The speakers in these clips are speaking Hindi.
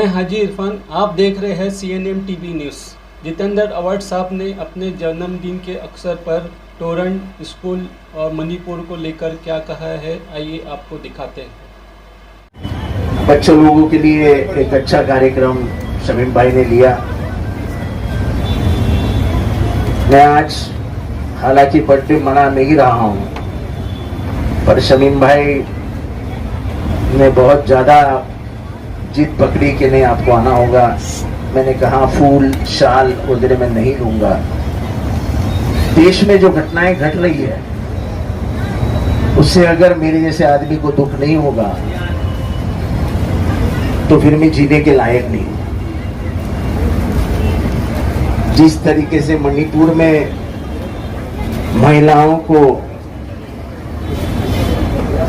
मैं हाजी इरफान, आप देख रहे हैं CNN TV news. Jitendra award साहब ने अपने जन्मदिन के अवसर पर टोरंट स्कूल और मणिपुर को लेकर क्या कहा है, आइए आपको दिखाते हैं। बच्चों लोगों के लिए एक अच्छा कार्यक्रम शमीम भाई ने लिया। मैं आज हालांकि बर्थडे मना नहीं रहा हूं, पर शमीम भाई ने बहुत ज्यादा जिद पकड़ी कि नहीं आपको आना होगा। मैंने कहा फूल शाल वगैरह मैं नहीं लूंगा। देश में जो घटनाएं घट रही है उससे अगर मेरे जैसे आदमी को दुख नहीं होगा तो फिर मैं जीने के लायक नहीं हूं। जिस तरीके से मणिपुर में महिलाओं को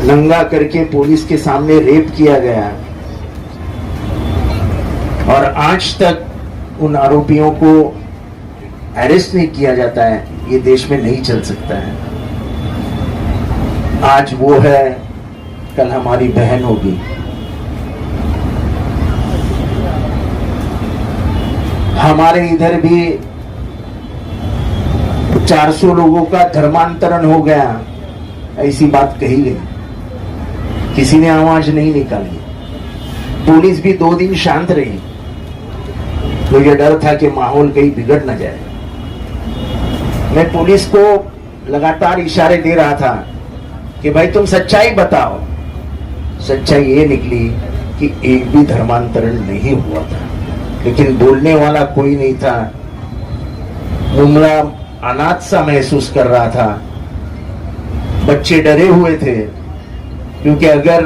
नंगा करके पुलिस के सामने रेप किया गया और आज तक उन आरोपियों को अरेस्ट नहीं किया जाता है, ये देश में नहीं चल सकता है। आज वो है, कल हमारी बहन होगी। हमारे इधर भी 400 लोगों का धर्मांतरण हो गया, ऐसी बात कही गई, किसी ने आवाज नहीं निकाली। पुलिस भी 2 दिन शांत रही, तो ये डर था कि माहौल कहीं बिगड़ न जाए। मैं पुलिस को लगातार इशारे दे रहा था कि भाई तुम सच्चाई बताओ। सच्चाई ये निकली कि एक भी धर्मांतरण नहीं हुआ था, लेकिन बोलने वाला कोई नहीं था। मुमला अनाथ सा महसूस कर रहा था। बच्चे डरे हुए थे, क्योंकि अगर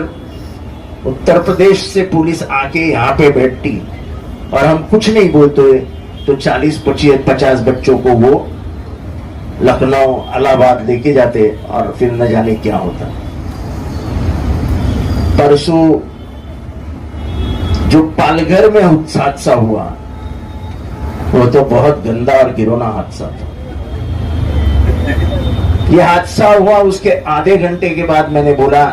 उत्तर प्रदेश से पुलिस आके यहाँ पे बैठती और हम कुछ नहीं बोलते तो 40-50 बच्चों को वो लखनऊ इलाहाबाद लेके जाते और फिर न जाने क्या होता। परसों जो पालघर में हादसा हुआ वो तो बहुत गंदा और घिनौना हादसा था। यह हादसा हुआ उसके आधे घंटे के बाद मैंने बोला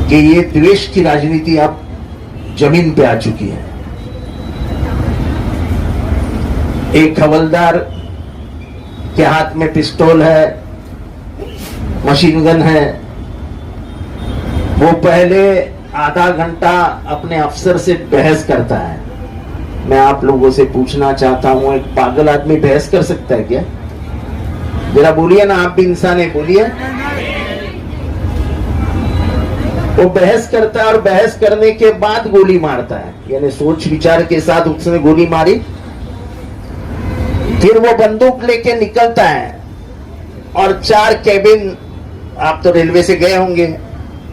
कि ये द्वेष की राजनीति अब जमीन पे आ चुकी है। एक हवलदार के हाथ में पिस्तौल है, मशीन गन है, वो पहले आधा घंटा अपने अफसर से बहस करता है। मैं आप लोगों से पूछना चाहता हूं, एक पागल आदमी बहस कर सकता है क्या? जरा बोलिए ना, आप भी इंसान है, बोलिए। वो बहस करता है और बहस करने के बाद गोली मारता है, यानी सोच विचार के साथ उसने गोली मारी। फिर वो बंदूक लेके निकलता है और 4 कैबिन, आप तो रेलवे से गए होंगे,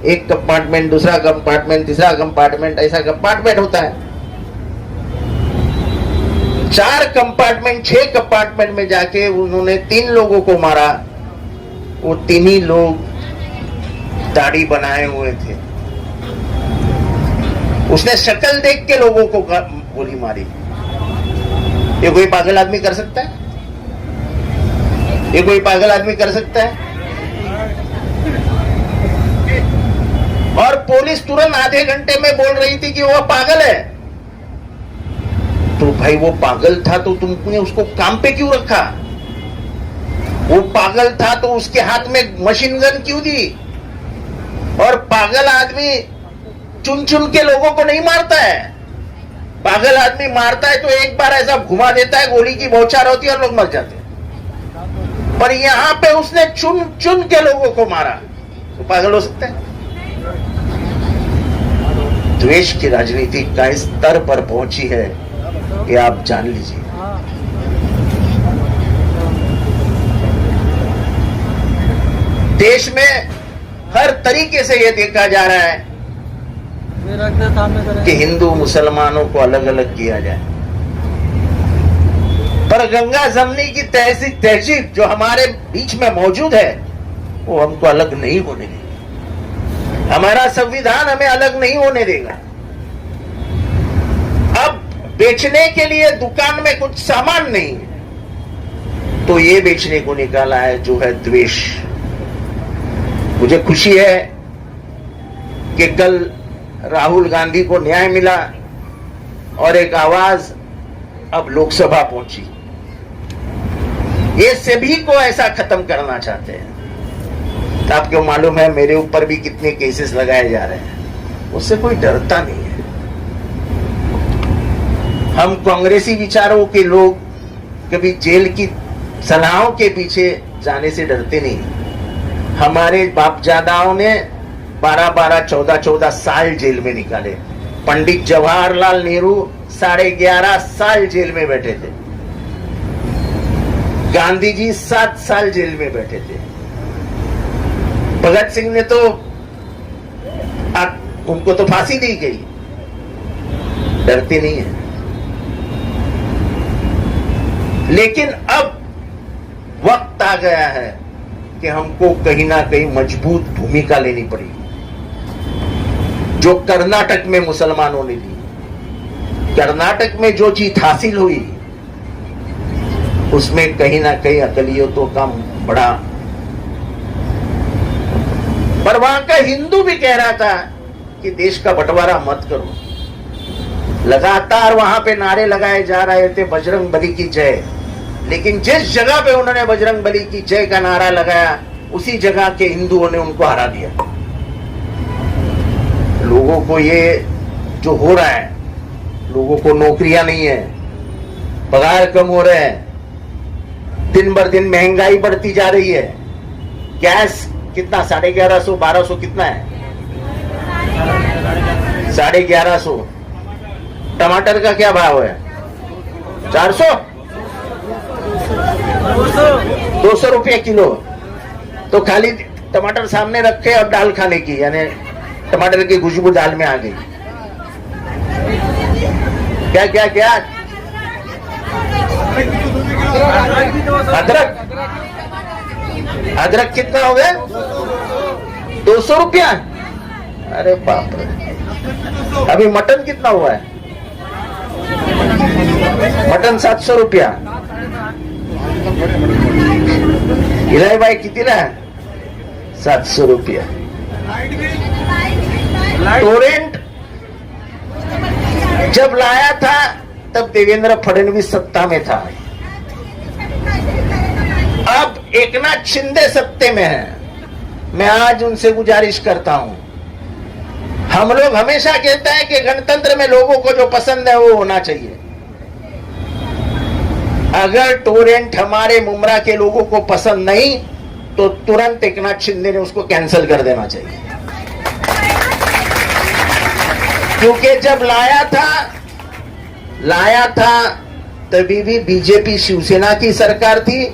एक कंपार्टमेंट, दूसरा कंपार्टमेंट, तीसरा कंपार्टमेंट, ऐसा कंपार्टमेंट होता है। 4 कंपार्टमेंट, 6 कंपार्टमेंट में जाके उन्होंने 3 लोगों को मारा। वो 3 ही लोग दाढ़ी बनाए हुए थे। उसने शक्ल देख के लोगों को गोली मारी। ये कोई पागल आदमी कर सकता है? ये कोई पागल आदमी कर सकता है? और पुलिस तुरंत आधे घंटे में बोल रही थी कि वो पागल है। तो भाई वो पागल था तो तुमने उसको काम पे क्यों रखा? वो पागल था तो उसके हाथ में मशीन गन क्यों दी? और पागल आदमी चुन चुन के लोगों को नहीं मारता है। पागल आदमी मारता है तो एक बार ऐसा घुमा देता है, गोली की बौछार होती है और लोग मर जाते हैं। पर यहां पे उसने चुन चुन के लोगों को मारा, तो पागल हो सकता है? द्वेष की राजनीति का इस स्तर पर पहुंची है कि आप जान लीजिए। देश में हर तरीके से यह देखा जा रहा है कि हिंदू मुसलमानों को अलग अलग किया जाए, पर गंगा जमनी की तहजीब जो हमारे बीच में मौजूद है वो हमको अलग नहीं होने देगी। हमारा संविधान हमें अलग नहीं होने देगा। अब बेचने के लिए दुकान में कुछ सामान नहीं है तो ये बेचने को निकाला है जो है द्वेष। मुझे खुशी है कि कल राहुल गांधी को न्याय मिला और एक आवाज अब लोकसभा पहुंची। ये सभी को ऐसा खत्म करना चाहते हैं। तो आपको मालूम है मेरे ऊपर भी कितने केसेस लगाए जा रहे हैं, उससे कोई डरता नहीं है। हम कांग्रेसी विचारों के लोग कभी जेल की सलाहों के पीछे जाने से डरते नहीं। हमारे बापजादाओं ने 12-12, 14-14 साल जेल में निकाले। पंडित जवाहरलाल नेहरू 11.5 साल जेल में बैठे थे। गांधी जी 7 साल जेल में बैठे थे। भगत सिंह ने तो उनको तो फांसी दी गई। डरते नहीं है। लेकिन अब वक्त आ गया है कि हमको कहीं ना कहीं मजबूत भूमिका लेनी पड़ेगी। जो कर्नाटक में मुसलमानों ने दी, कर्नाटक में जो जीत हासिल हुई, उसमें कहीं ना कहीं अकलियतों का बड़ा। पर वहां का हिंदू भी कह रहा था कि देश का बंटवारा मत करो। लगातार वहां पे नारे लगाए जा रहे थे बजरंग बली की जय। लेकिन जिस जगह पे उन्होंने बजरंग बली की जय का नारा लगाया, उसी जगह के हिंदुओं ने उनको हरा दिया। लोगों को ये जो हो रहा है, लोगों को नौकरियां नहीं है, पगार कम हो रहे हैं, दिन बर दिन महंगाई बढ़ती जा रही है। गैस कितना 1150, 1200 कितना है? 1150। टमाटर का क्या भाव है? 400, 200 रुपये किलो। तो खाली टमाटर सामने रखे और दाल खाने की, यानी टमाटर की खुशबू दाल में आ गई। क्या क्या क्या? अदरक, अदरक कितना हो गया? 200 रुपया। अरे बाप रे। अभी मटन कितना हुआ है? मटन 700 रुपया। इलाही भाई कितीला है? 700 रुपया। टोरेंट जब लाया था तब देवेंद्र फडणवीस सत्ता में था। अब एकनाथ शिंदे सत्ते में है। मैं आज उनसे गुजारिश करता हूं, हम लोग हमेशा कहते हैं कि गणतंत्र में लोगों को जो पसंद है वो होना चाहिए। अगर टोरेंट हमारे मुमरा के लोगों को पसंद नहीं तो तुरंत एकनाथ शिंदे ने उसको कैंसिल कर देना चाहिए। क्योंकि जब लाया था तभी भी बीजेपी शिवसेना की सरकार थी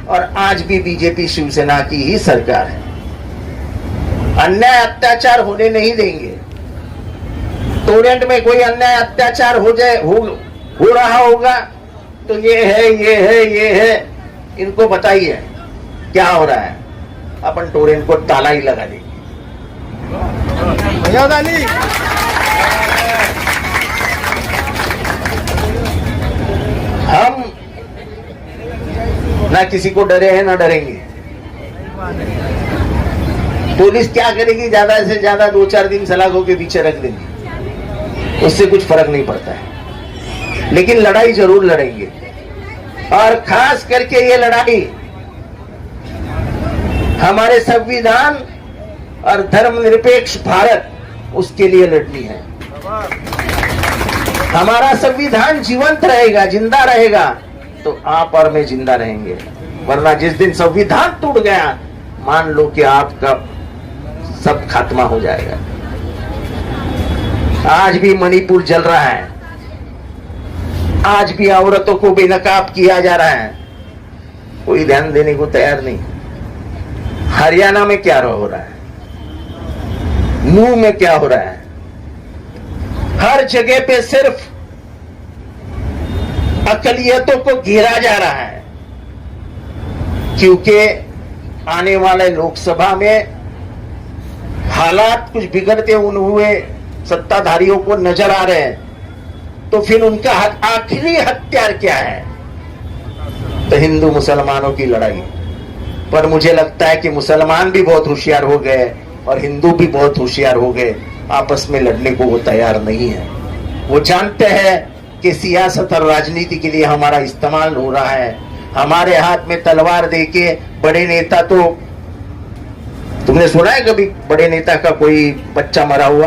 और आज भी बीजेपी शिवसेना की ही सरकार है। अन्याय अत्याचार होने नहीं देंगे। टोरेंट में कोई अन्याय अत्याचार हो रहा होगा तो ये है, इनको बताइए क्या हो रहा है। अपन टोरेंट को ताला ही लगा देंगे। हम ना किसी को डरे हैं ना डरेंगे। पुलिस क्या करेगी? ज्यादा से ज्यादा 2-4 दिन सलाखों के पीछे रख देंगे, उससे कुछ फर्क नहीं पड़ता है। लेकिन लड़ाई जरूर लड़ेंगे और खास करके ये लड़ाई हमारे संविधान और धर्मनिरपेक्ष भारत, उसके लिए लड़नी है। हमारा संविधान जीवंत रहेगा, जिंदा रहेगा तो आप और मैं जिंदा रहेंगे। वरना जिस दिन संविधान टूट गया, मान लो कि आपका सब खात्मा हो जाएगा। आज भी मणिपुर जल रहा है, आज भी औरतों को बेनकाब किया जा रहा है, कोई ध्यान देने को तैयार नहीं। हरियाणा में क्या हो रहा है, नूह में क्या हो रहा है, हर जगह पे सिर्फ अकलियतों को घेरा जा रहा है। क्योंकि आने वाले लोकसभा में हालात कुछ बिगड़ते हुए सत्ताधारियों को नजर आ रहे हैं, तो फिर उनका आखिरी हथियार क्या है? तो हिंदू मुसलमानों की लड़ाई। पर मुझे लगता है कि मुसलमान भी बहुत होशियार हो गए और हिंदू भी बहुत होशियार हो गए। आपस में लड़ने को वो तैयार नहीं है। वो जानते हैं कि सियासत और राजनीति के लिए हमारा इस्तेमाल हो रहा है। हमारे हाथ में तलवार देके बड़े नेता, तो तुमने सुना है कभी बड़े नेता का कोई बच्चा मरा हुआ?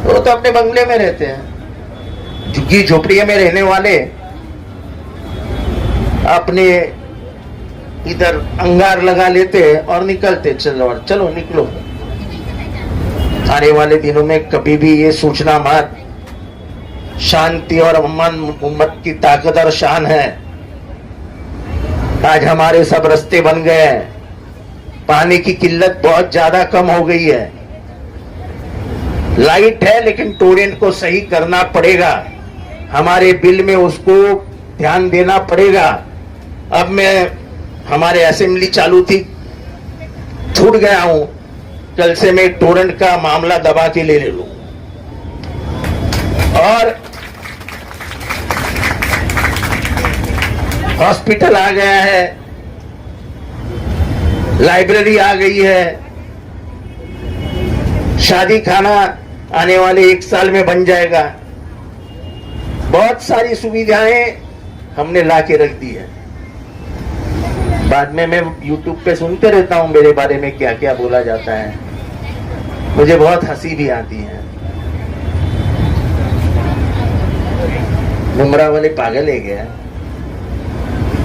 वो तो अपने बंगले में रहते हैं, झुग्गी झोपड़ियों में रहने वाले अपने इधर अंगार लगा लेते और निकलते, चलो निकलो। आने वाले दिनों में कभी भी ये सोचना मत, शांति और अमन उम्मत की ताकत और शान है। आज हमारे सब रास्ते बन गए हैं, पानी की किल्लत बहुत ज्यादा कम हो गई है। लाइट है लेकिन टोरेंट को सही करना पड़ेगा, हमारे बिल में उसको ध्यान देना पड़ेगा। अब मैं हमारे असेंबली चालू थी, छूट गया हूं, कल से मैं टोरेंट का मामला दबा के ले लूं। और हॉस्पिटल आ गया है, लाइब्रेरी आ गई है, शादी खाना आने वाले 1 साल में बन जाएगा। बहुत सारी सुविधाएं हमने ला के रख दी है। बाद में मैं YouTube पे सुनते रहता हूं मेरे बारे में क्या क्या बोला जाता है, मुझे बहुत हंसी भी आती है। मुमरा वाले पागल है क्या?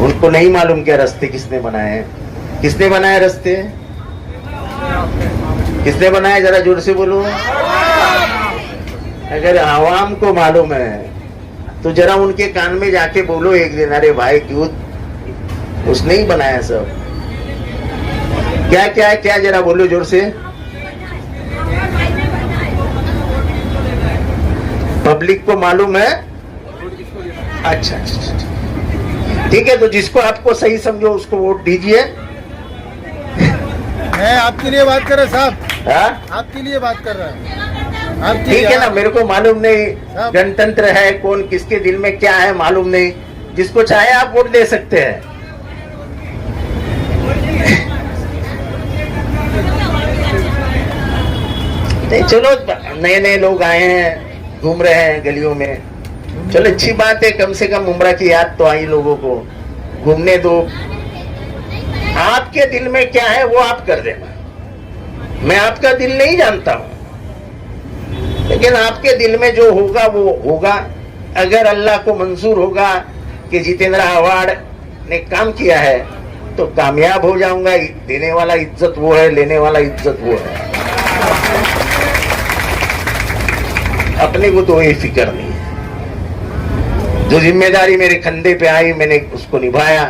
उनको नहीं मालूम क्या रास्ते किसने बनाए हैं? किसने बनाए रास्ते? किसने बनाए? जरा जोर से बोलो। अगर आवाम को मालूम है तो जरा उनके कान में जाके बोलो एक दिन, अरे भाई क्यों उसने ही बनाया सब। क्या क्या है, क्या जरा बोलो जोर से। पब्लिक को मालूम है? अच्छा ठीक है, तो जिसको आपको सही समझो उसको वोट दीजिए। मैं आपके लिए बात कर रहा साहब, आपके लिए बात कर रहा है। ठीक है ना, मेरे को मालूम नहीं गणतंत्र है, कौन किसके दिल में क्या है मालूम नहीं, जिसको चाहे आप वोट दे सकते हैं। नहीं चलो, नए नए लोग आए हैं, घूम रहे हैं गलियों में, चलो अच्छी बात है, कम से कम उम्र की याद तो आई लोगों को, घूमने दो। आपके दिल में क्या है वो आप कर देना, मैं आपका दिल नहीं जानता हूं, लेकिन आपके दिल में जो होगा वो होगा। अगर अल्लाह को मंजूर होगा कि जितेंद्र आव्हाड ने काम किया है तो कामयाब हो जाऊंगा। देने वाला इज्जत वो है, लेने वाला इज्जत वो है। अपने को तो ये फिक्र नहीं है। जो जिम्मेदारी मेरे कंधे पे आई मैंने उसको निभाया।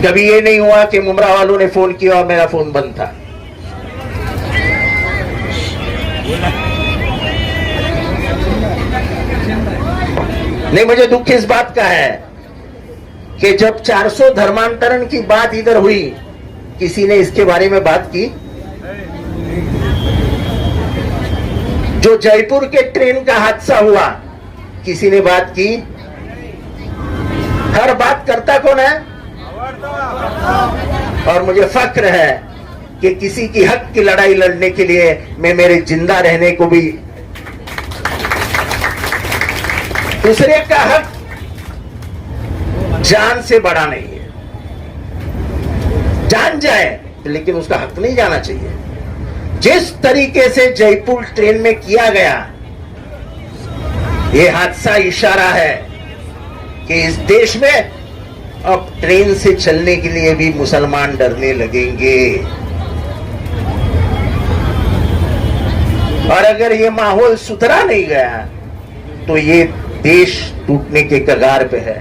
कभी ये नहीं हुआ कि मुमरा वालों ने फोन किया और मेरा फोन बंद था। नहीं, मुझे दुख इस बात का है कि जब 400 धर्मांतरण की बात इधर हुई, किसी ने इसके बारे में बात की? जो जयपुर के ट्रेन का हादसा हुआ, किसी ने बात की? हर बात करता कौन है? और मुझे फक्र है कि किसी की हक की लड़ाई लड़ने के लिए मैं मेरे जिंदा रहने को भी, दूसरे का हक जान से बड़ा नहीं है। जान जाए लेकिन उसका हक नहीं जाना चाहिए। जिस तरीके से जयपुर ट्रेन में किया गया, यह हादसा इशारा है कि इस देश में अब ट्रेन से चलने के लिए भी मुसलमान डरने लगेंगे। और अगर ये माहौल सुधरा नहीं गया तो ये देश टूटने के कगार पे है।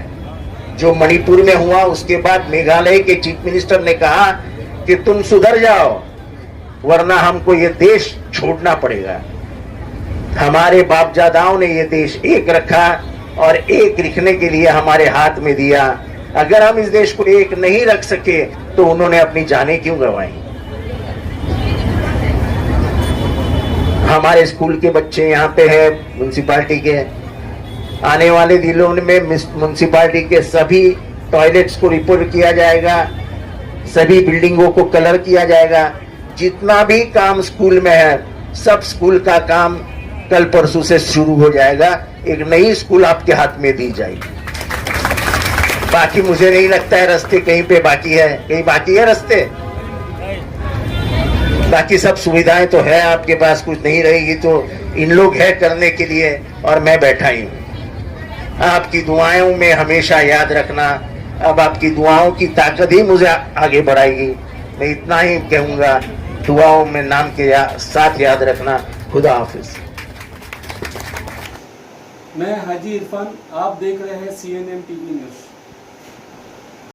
जो मणिपुर में हुआ उसके बाद मेघालय के चीफ मिनिस्टर ने कहा कि तुम सुधर जाओ वरना हमको ये देश छोड़ना पड़ेगा। हमारे बापजादाओं ने ये देश एक रखा और एक रखने के लिए हमारे हाथ में दिया। अगर हम इस देश को एक नहीं रख सके तो उन्होंने अपनी जानें क्यों गंवाई? हमारे स्कूल के बच्चे यहाँ पे हैं, म्युनिसिपैलिटी के। आने वाले दिनों में म्युनिसिपैलिटी के सभी टॉयलेट्स को रिपेयर किया जाएगा, सभी बिल्डिंगों को कलर किया जाएगा। जितना भी काम स्कूल में है सब स्कूल का काम कल परसों से शुरू हो जाएगा। एक नई स्कूल आपके हाथ में दी जाएगी। बाकी मुझे नहीं लगता है रास्ते कहीं पे बाकी है, कहीं बाकी है रास्ते। बाकी सब सुविधाएं तो है आपके पास, कुछ नहीं रहेगी तो इन लोग है करने के लिए और मैं बैठा ही हूं। आपकी दुआओं में हमेशा याद रखना। अब आपकी दुआओं की ताकत ही मुझे आगे बढ़ाएगी। मैं इतना ही कहूंगा, दुआओं में नाम के साथ याद रखना। खुदा हाफिज। मैं हाजी इरफान, आप देख रहे हैं CNN TV न्यूज़।